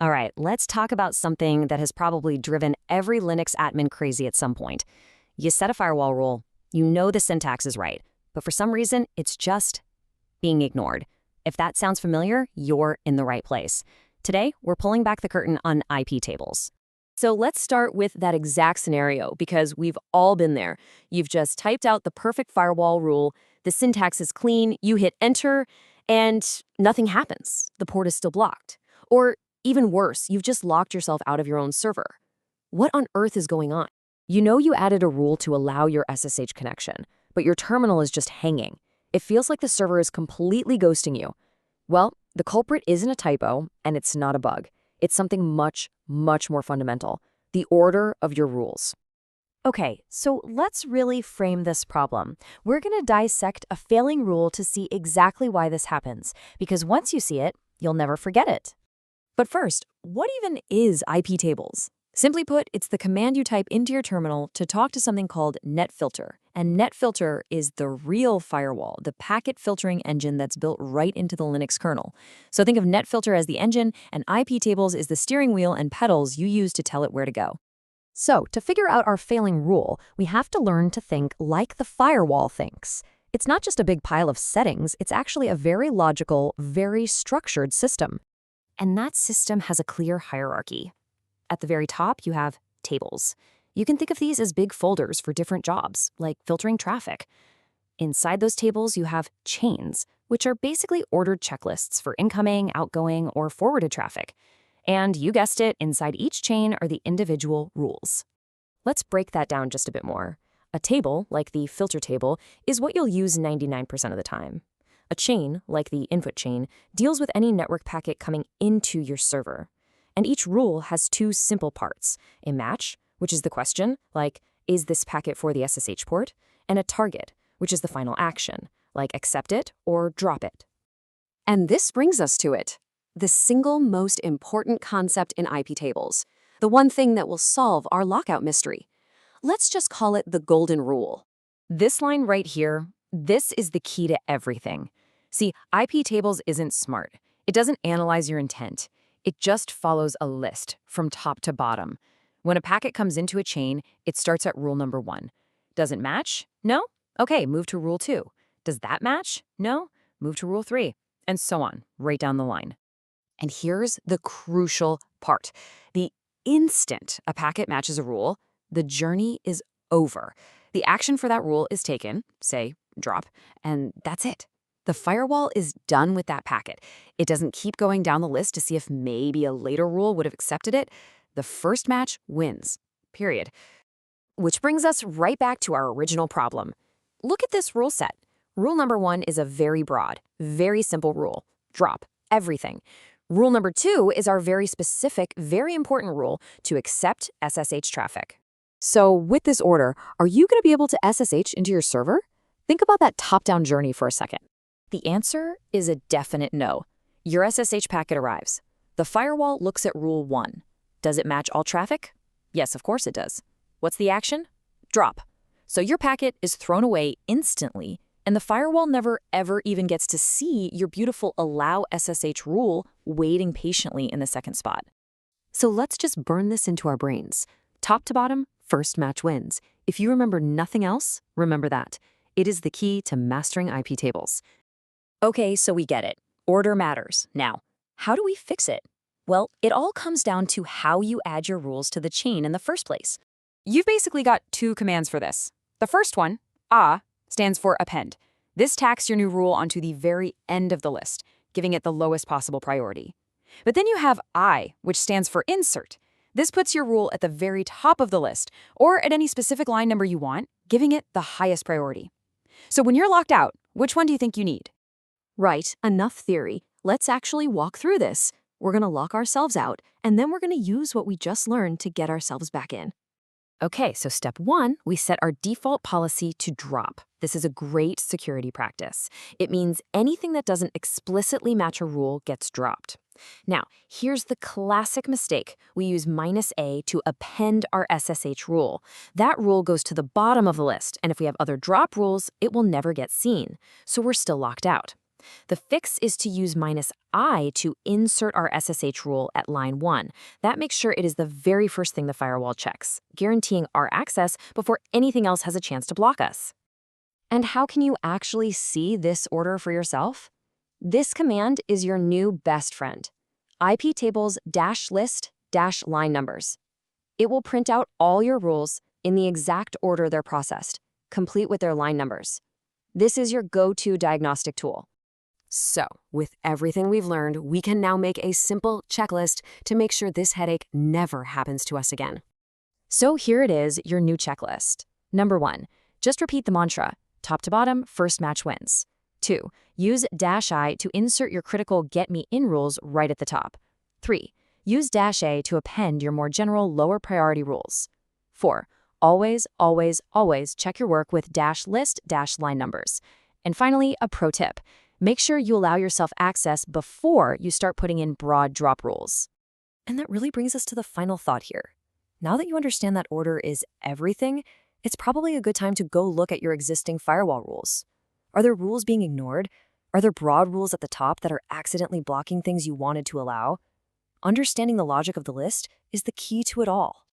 All right, let's talk about something that has probably driven every Linux admin crazy at some point. You set a firewall rule, you know the syntax is right, but for some reason, it's just being ignored. If that sounds familiar, you're in the right place. Today, we're pulling back the curtain on IP tables. So let's start with that exact scenario because we've all been there. You've just typed out the perfect firewall rule, the syntax is clean, you hit enter, and nothing happens. The port is still blocked. Or even worse, you've just locked yourself out of your own server. What on earth is going on? You know you added a rule to allow your SSH connection, but your terminal is just hanging. It feels like the server is completely ghosting you. Well, the culprit isn't a typo, and it's not a bug. It's something much, much more fundamental: the order of your rules. Okay, so let's really frame this problem. We're going to dissect a failing rule to see exactly why this happens, because once you see it, you'll never forget it. But first, what even is IP tables? Simply put, it's the command you type into your terminal to talk to something called netfilter. And netfilter is the real firewall, the packet filtering engine that's built right into the Linux kernel. So think of netfilter as the engine, and IP tables is the steering wheel and pedals you use to tell it where to go. So to figure out our failing rule, we have to learn to think like the firewall thinks. It's not just a big pile of settings, it's actually a very logical, very structured system. And that system has a clear hierarchy. At the very top, you have tables. You can think of these as big folders for different jobs, like filtering traffic. Inside those tables, you have chains, which are basically ordered checklists for incoming, outgoing, or forwarded traffic. And you guessed it, inside each chain are the individual rules. Let's break that down just a bit more. A table, like the filter table, is what you'll use 99% of the time. A chain, like the input chain, deals with any network packet coming into your server. And each rule has two simple parts: a match, which is the question, like, is this packet for the SSH port? And a target, which is the final action, like accept it or drop it. And this brings us to it, the single most important concept in IP tables, the one thing that will solve our lockout mystery. Let's just call it the golden rule. This line right here, this is the key to everything. See, IP tables isn't smart. It doesn't analyze your intent. It just follows a list from top to bottom. When a packet comes into a chain, it starts at rule number 1. Does it match? No? Okay, move to rule 2. Does that match? No? Move to rule 3. And so on, right down the line. And here's the crucial part. The instant a packet matches a rule, the journey is over. The action for that rule is taken, say, drop, and that's it. The firewall is done with that packet. It doesn't keep going down the list to see if maybe a later rule would have accepted it. The first match wins, period. Which brings us right back to our original problem. Look at this rule set. Rule number 1 is a very broad, very simple rule: drop everything. Rule number 2 is our very specific, very important rule to accept SSH traffic. So with this order, are you going to be able to SSH into your server? Think about that top-down journey for a second. The answer is a definite no. Your SSH packet arrives. The firewall looks at rule 1. Does it match all traffic? Yes, of course it does. What's the action? Drop. So your packet is thrown away instantly, and the firewall never ever even gets to see your beautiful allow SSH rule waiting patiently in the second spot. So let's just burn this into our brains. Top to bottom, first match wins. If you remember nothing else, remember that. It is the key to mastering IP tables. Okay, so we get it. Order matters. Now, how do we fix it? Well, it all comes down to how you add your rules to the chain in the first place. You've basically got 2 commands for this. The first one, stands for append. This tacks your new rule onto the very end of the list, giving it the lowest possible priority. But then you have I, which stands for insert. This puts your rule at the very top of the list, or at any specific line number you want, giving it the highest priority. So when you're locked out, which one do you think you need? Right, enough theory. Let's actually walk through this. We're going to lock ourselves out, and then we're going to use what we just learned to get ourselves back in. Okay, so step 1, we set our default policy to drop. This is a great security practice. It means anything that doesn't explicitly match a rule gets dropped. Now, here's the classic mistake. We use -A to append our SSH rule. That rule goes to the bottom of the list, and if we have other drop rules, it will never get seen. So we're still locked out. The fix is to use -I to insert our SSH rule at line 1. That makes sure it is the very first thing the firewall checks, guaranteeing our access before anything else has a chance to block us. And how can you actually see this order for yourself? This command is your new best friend. iptables -list -line numbers. It will print out all your rules in the exact order they're processed, complete with their line numbers. This is your go-to diagnostic tool. So, with everything we've learned, we can now make a simple checklist to make sure this headache never happens to us again. So here it is, your new checklist. Number 1, just repeat the mantra, top to bottom, first match wins. 2, use -I to insert your critical get me in rules right at the top. 3, use -A to append your more general lower priority rules. 4, always, always, always check your work with -list -line numbers. And finally, a pro tip. Make sure you allow yourself access before you start putting in broad drop rules. And that really brings us to the final thought here. Now that you understand that order is everything, it's probably a good time to go look at your existing firewall rules. Are there rules being ignored? Are there broad rules at the top that are accidentally blocking things you wanted to allow? Understanding the logic of the list is the key to it all.